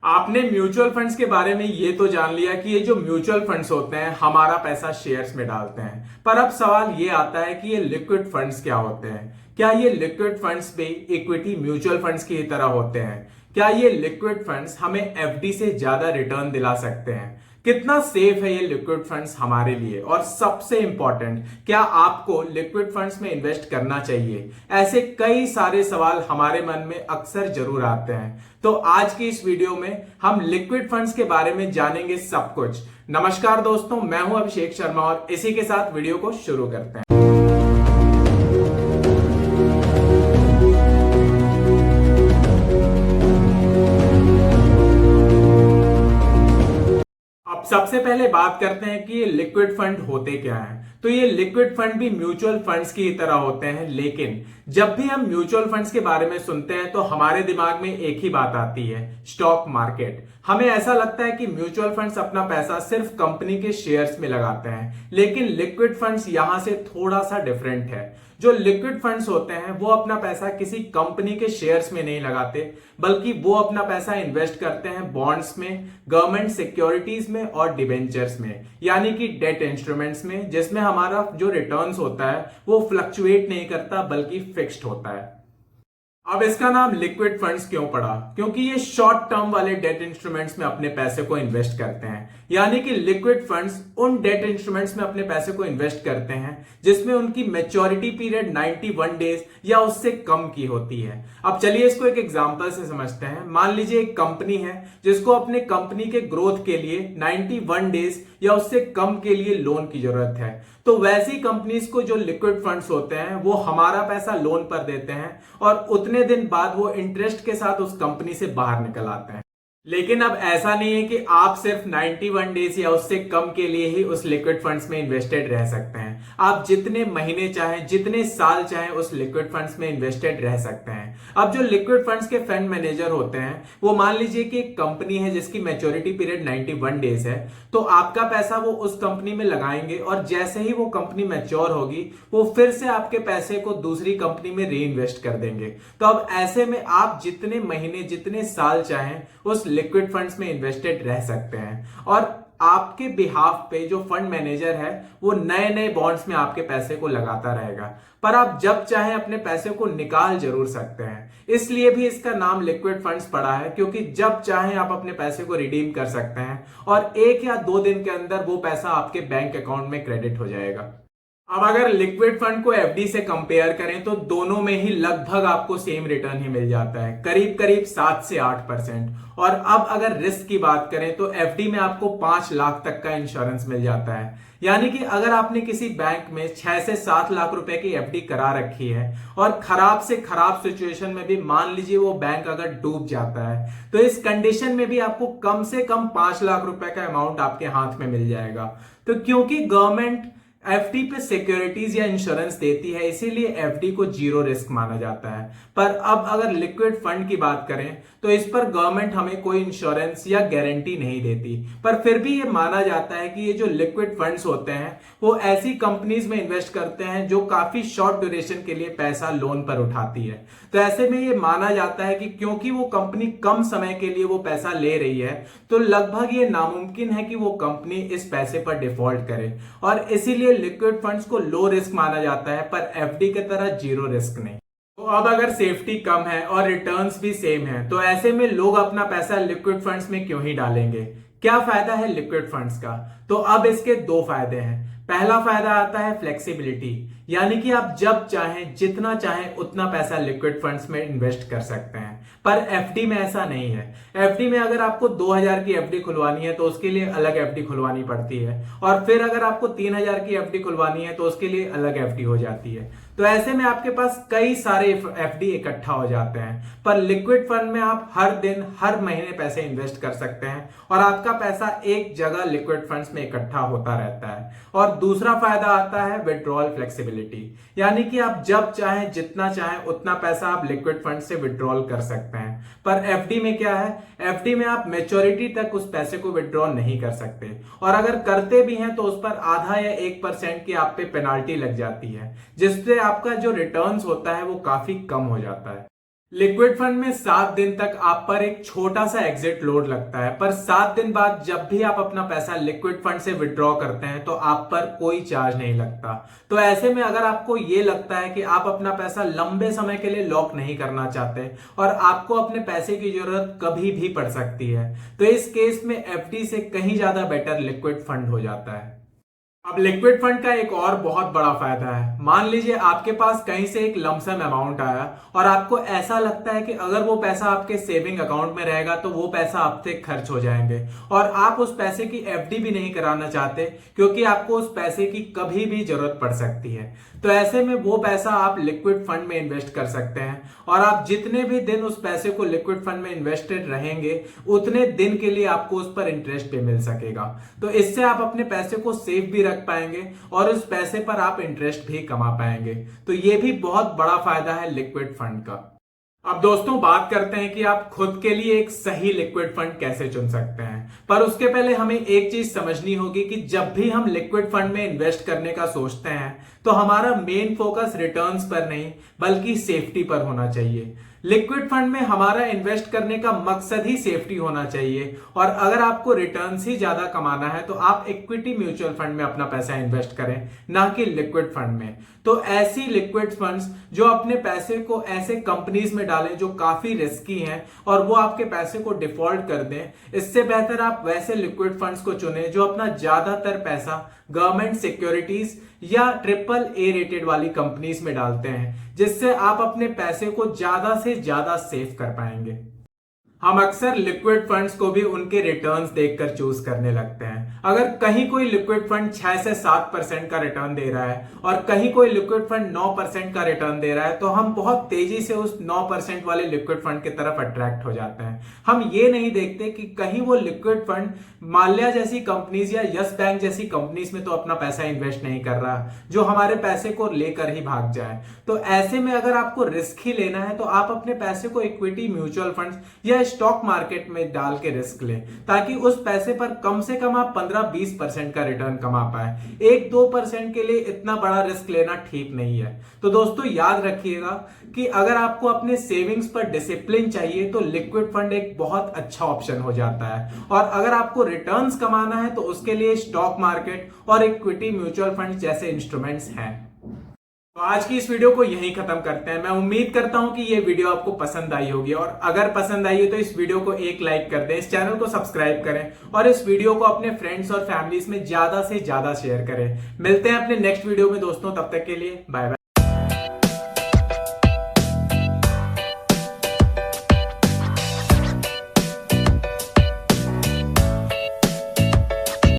आपने mutual funds के बारे में ये तो जान लिया कि ये जो म्यूचुअल फंड्स होते हैं हमारा पैसा शेयर्स में डालते हैं। पर अब सवाल ये आता है कि ये लिक्विड फंड्स क्या होते हैं। क्या ये लिक्विड फंड्स भी इक्विटी म्यूचुअल फंड्स की तरह होते हैं? क्या ये लिक्विड फंड्स हमें एफडी से ज्यादा रिटर्न दिला सकते हैं? कितना सेफ है ये लिक्विड फंड्स हमारे लिए? और सबसे इंपॉर्टेंट, क्या आपको लिक्विड फंड्स में इन्वेस्ट करना चाहिए? ऐसे कई सारे सवाल हमारे मन में अक्सर जरूर आते हैं। तो आज की इस वीडियो में हम लिक्विड फंड्स के बारे में जानेंगे सब कुछ। नमस्कार दोस्तों, मैं हूं अभिषेक शर्मा और इसी के साथ वीडियो को शुरू करते हैं। सबसे पहले बात करते हैं कि ये लिक्विड फंड होते क्या हैं। तो ये लिक्विड फंड भी म्यूचुअल फंड्स की तरह होते हैं, लेकिन जब भी हम म्यूचुअल फंड्स के बारे में सुनते हैं तो हमारे दिमाग में एक ही बात आती है, स्टॉक मार्केट। हमें ऐसा लगता है कि म्यूचुअल फंड्स अपना पैसा सिर्फ कंपनी के शेयर्स में लगाते हैं, लेकिन लिक्विड फंड्स यहां से थोड़ा सा डिफरेंट है। जो लिक्विड फंड्स होते हैं वो अपना पैसा किसी कंपनी के शेयर्स में नहीं लगाते, बल्कि वो अपना पैसा इन्वेस्ट करते हैं बॉन्ड्स में, गवर्नमेंट सिक्योरिटीज में और डिबेंचर्स में, यानी कि डेट इंस्ट्रूमेंट्स में, जिसमें हमारा जो रिटर्न्स होता है वो फ्लक्चुएट नहीं करता बल्कि फिक्स्ड होता है। अब इसका नाम लिक्विड फंड्स क्यों पड़ा? क्योंकि ये शॉर्ट टर्म वाले डेट इंस्ट्रूमेंट्स में अपने पैसे को इन्वेस्ट करते हैं। यानी कि लिक्विड फंड्स उन डेट इंस्ट्रूमेंट्स में अपने पैसे को इन्वेस्ट करते हैं जिसमें उनकी मैच्योरिटी पीरियड 91 डेज या उससे कम की होती है। अब चलिए इसको एक एग्जांपल से समझते हैं। मान लीजिए एक कंपनी है जिसको अपने कंपनी के ग्रोथ के लिए 91 डेज या उससे कम के लिए लोन की जरूरत है। तो वैसी कंपनीज को जो लिक्विड फंड्स होते हैं वो हमारा पैसा लोन पर देते हैं और उतने दिन बाद वो इंटरेस्ट के साथ उस कंपनी से बाहर निकल आते हैं। लेकिन अब ऐसा नहीं है कि आप सिर्फ 91 डेज या उससे कम के लिए ही उस लिक्विड फंड्स में इन्वेस्टेड रह सकते हैं। आप जितने महीने चाहें, जितने साल चाहें उस लिक्विड फंड्स में इन्वेस्टेड रह सकते हैं। अब जो लिक्विड फंड्स के फंड मैनेजर होते हैं वो मान लीजिए कि एक कंपनी है जिसकी मैच्योरिटी पीरियड 91 डेज है, तो आपका पैसा वो उस कंपनी में लगाएंगे और जैसे ही वो कंपनी मैच्योर होगी वो फिर से आपके पैसे को दूसरी कंपनी में री इन्वेस्ट कर देंगे। तो अब ऐसे में आप जितने महीने, जितने साल चाहें उस लिक्विड फंड्स में इन्वेस्टेड रह सकते हैं और आपके बिहाफ पे जो फंड मैनेजर है वो नए नए बॉन्ड्स में आपके पैसे को लगाता रहेगा। पर आप जब चाहें अपने पैसे को निकाल जरूर सकते हैं। इसलिए भी इसका नाम लिक्विड फंड्स पड़ा है, क्योंकि जब चाहें आप अपने पैसे को रिडीम कर सकते हैं और 1 या 2 दिन के अंदर वो पैसा आपके बैंक अकाउंट में क्रेडिट हो जाएगा। अब अगर लिक्विड फंड को एफडी से कंपेयर करें तो दोनों में ही लगभग आपको सेम रिटर्न ही मिल जाता है, करीब करीब 7 से 8%। और अब अगर रिस्क की बात करें तो एफडी में आपको 5 लाख तक का इंश्योरेंस मिल जाता है। यानी कि अगर आपने किसी बैंक में 6 से 7 लाख रुपए की एफडी करा रखी है और खराब से खराब सिचुएशन में भी मान लीजिए वो बैंक अगर डूब जाता है, तो इस कंडीशन में भी आपको कम से कम 5 लाख रुपए का अमाउंट आपके हाथ में मिल जाएगा। तो क्योंकि गवर्नमेंट एफडी पे सिक्योरिटीज या इंश्योरेंस देती है, इसीलिए एफडी को जीरो रिस्क माना जाता है। पर अब अगर लिक्विड फंड की बात करें तो इस पर गवर्नमेंट हमें कोई इंश्योरेंस या गारंटी नहीं देती, पर फिर भी ये माना जाता है कि ये जो लिक्विड फंड्स होते हैं वो ऐसी कंपनीज में इन्वेस्ट करते हैं जो काफी शॉर्ट ड्यूरेशन के लिए पैसा लोन पर उठाती है। तो ऐसे में ये माना जाता है कि क्योंकि वो कंपनी कम समय के लिए वो पैसा ले रही है, तो लगभग ये नामुमकिन है कि वो कंपनी इस पैसे पर डिफॉल्ट करे, और इसीलिए लिक्विड फंड्स को लो रिस्क माना जाता है, पर एफडी की तरह जीरो रिस्क नहीं। तो अब अगर सेफ्टी कम है और रिटर्न्स भी सेम है, तो ऐसे में लोग अपना पैसा लिक्विड फंड्स में क्यों ही डालेंगे? क्या फायदा है लिक्विड फंड्स का? तो अब इसके 2 फायदे हैं। पहला फायदा आता है फ्लेक्सिबिलिटी, यानी कि आप जब चाहें, जितना चाहें उतना पैसा लिक्विड फंड्स में इन्वेस्ट कर सकते हैं। पर एफडी में ऐसा नहीं है। एफडी में अगर आपको 2000 की एफडी खुलवानी है तो उसके लिए अलग एफडी खुलवानी पड़ती है, और फिर अगर आपको 3000 की एफडी खुलवानी है तो उसके लिए अलग एफडी हो जाती है। तो ऐसे में आपके पास कई सारे एफडी इकट्ठा हो जाते हैं। पर लिक्विड फंड में आप हर दिन, हर महीने पैसे इन्वेस्ट कर सकते हैं और आपका पैसा एक जगह लिक्विड फंड्स में इकट्ठा होता रहता है। और दूसरा फायदा आता है विड्रॉल फ्लेक्सिबिलिटी, यानी कि आप जब चाहें, जितना चाहें उतना पैसा आप लिक्विड फंड से विड्रॉल कर सकते हैं। पर एफडी में क्या है? एफडी में आप मैच्योरिटी तक उस पैसे को विड्रॉ नहीं कर सकते, और अगर करते भी हैं तो उस पर आधा या 1% की आप पे पेनाल्टी लग जाती है, जिससे आपका जो रिटर्न्स होता है वो काफी कम हो जाता है। लिक्विड फंड में 7 दिन तक आप पर एक छोटा सा एग्जिट लोड लगता है, पर 7 दिन बाद जब भी आप अपना पैसा लिक्विड फंड से विड्रॉ करते हैं तो आप पर कोई चार्ज नहीं लगता। तो ऐसे में अगर आपको ये लगता है कि आप अपना पैसा लंबे समय के लिए लॉक नहीं करना चाहते और आपको अपने पैसे की जरूरत कभी भी पड़ सकती है, तो इस केस में एफडी से कहीं ज्यादा बेटर लिक्विड फंड हो जाता है। अब लिक्विड फंड का एक और बहुत बड़ा फायदा है। मान लीजिए आपके पास कहीं से एक लमसम अमाउंट आया और आपको ऐसा लगता है कि अगर वो पैसा आपके सेविंग अकाउंट में रहेगा तो वो पैसा आपसे खर्च हो जाएंगे और आप उस पैसे की एफडी भी नहीं कराना चाहते क्योंकि आपको उस पैसे की कभी भी जरूरत पड़ सकती है। तो ऐसे में वो पैसा आप लिक्विड फंड में इन्वेस्ट कर सकते हैं और आप जितने भी दिन उस पैसे को लिक्विड फंड में इन्वेस्टेड रहेंगे उतने दिन के लिए आपको उस पर इंटरेस्ट भी मिल सकेगा। तो इससे आप अपने पैसे को सेफ भी रख पाएंगे और उस पैसे पर आप इंटरेस्ट भी कमा पाएंगे। तो ये भी बहुत बड़ा फायदा है लिक्विड फंड का। अब दोस्तों बात करते हैं कि आप खुद के लिए एक सही लिक्विड फंड कैसे चुन सकते हैं। पर उसके पहले हमें एक चीज समझनी होगी कि जब भी हम लिक्विड फंड में इन्वेस्ट करने का सोचते हैं तो हमारा मेन फोकस रिटर्न्स पर नहीं बल्कि सेफ्टी पर होना चाहिए। लिक्विड फंड में हमारा इन्वेस्ट करने का मकसद ही सेफ्टी होना चाहिए और अगर आपको रिटर्न्स ही ज्यादा कमाना है तो आप इक्विटी म्यूचुअल फंड में अपना पैसा इन्वेस्ट करें, ना कि लिक्विड फंड में। तो ऐसी लिक्विड फंड्स जो अपने पैसे को ऐसे कंपनीज में डालें जो काफी रिस्की हैं और वो आपके पैसे को डिफॉल्ट कर दें, इससे बेहतर आप वैसे लिक्विड फंड्स को चुनें जो अपना ज्यादातर पैसा गवर्नमेंट सिक्योरिटीज या AAA रेटेड वाली कंपनीज में डालते हैं, जिससे आप अपने पैसे को ज्यादा से ज्यादा सेव कर पाएंगे। हम अक्सर लिक्विड फंड्स को भी उनके रिटर्न्स देखकर चूज करने लगते हैं। अगर कहीं कोई लिक्विड फंड 6 से 7% का रिटर्न दे रहा है और कहीं कोई लिक्विड फंड 9% का रिटर्न दे रहा है तो हम बहुत तेजी से उस 9% वाले लिक्विड फंड की तरफ अट्रैक्ट हो जाते हैं। हम ये नहीं देखते कि कहीं वो लिक्विड फंड माल्या जैसी कंपनीज या यस बैंक जैसी कंपनीज में तो अपना पैसा इन्वेस्ट नहीं कर रहा जो हमारे पैसे को लेकर ही भाग जाए। तो ऐसे में अगर आपको रिस्क ही लेना है तो आप अपने पैसे को इक्विटी म्यूचुअल फंड या स्टॉक मार्केट में डाल के रिस्क लें, ताकि उस पैसे पर कम से कम आप 15-20% का रिटर्न कमा पाए। 1-2% के लिए इतना बड़ा रिस्क लेना ठीक नहीं है। तो दोस्तों याद रखिएगा कि अगर आपको अपने सेविंग्स पर डिसिप्लिन चाहिए तो लिक्विड फंड एक बहुत अच्छा ऑप्शन हो जाता है और अगर आपको रिटर्न्स कमाना है तो उसके लिए स्टॉक मार्केट और इक्विटी म्यूचुअल फंड जैसे इंस्ट्रूमेंट्स हैं। तो आज की इस वीडियो को यहीं खत्म करते हैं। मैं उम्मीद करता हूं कि ये वीडियो आपको पसंद आई होगी और अगर पसंद आई है तो इस वीडियो को एक लाइक कर दें, इस चैनल को सब्सक्राइब करें और इस वीडियो को अपने फ्रेंड्स और फैमिलीज में ज्यादा से ज्यादा शेयर करें। मिलते हैं अपने नेक्स्ट वीडियो में दोस्तों, तब तक के लिए बाय बाय।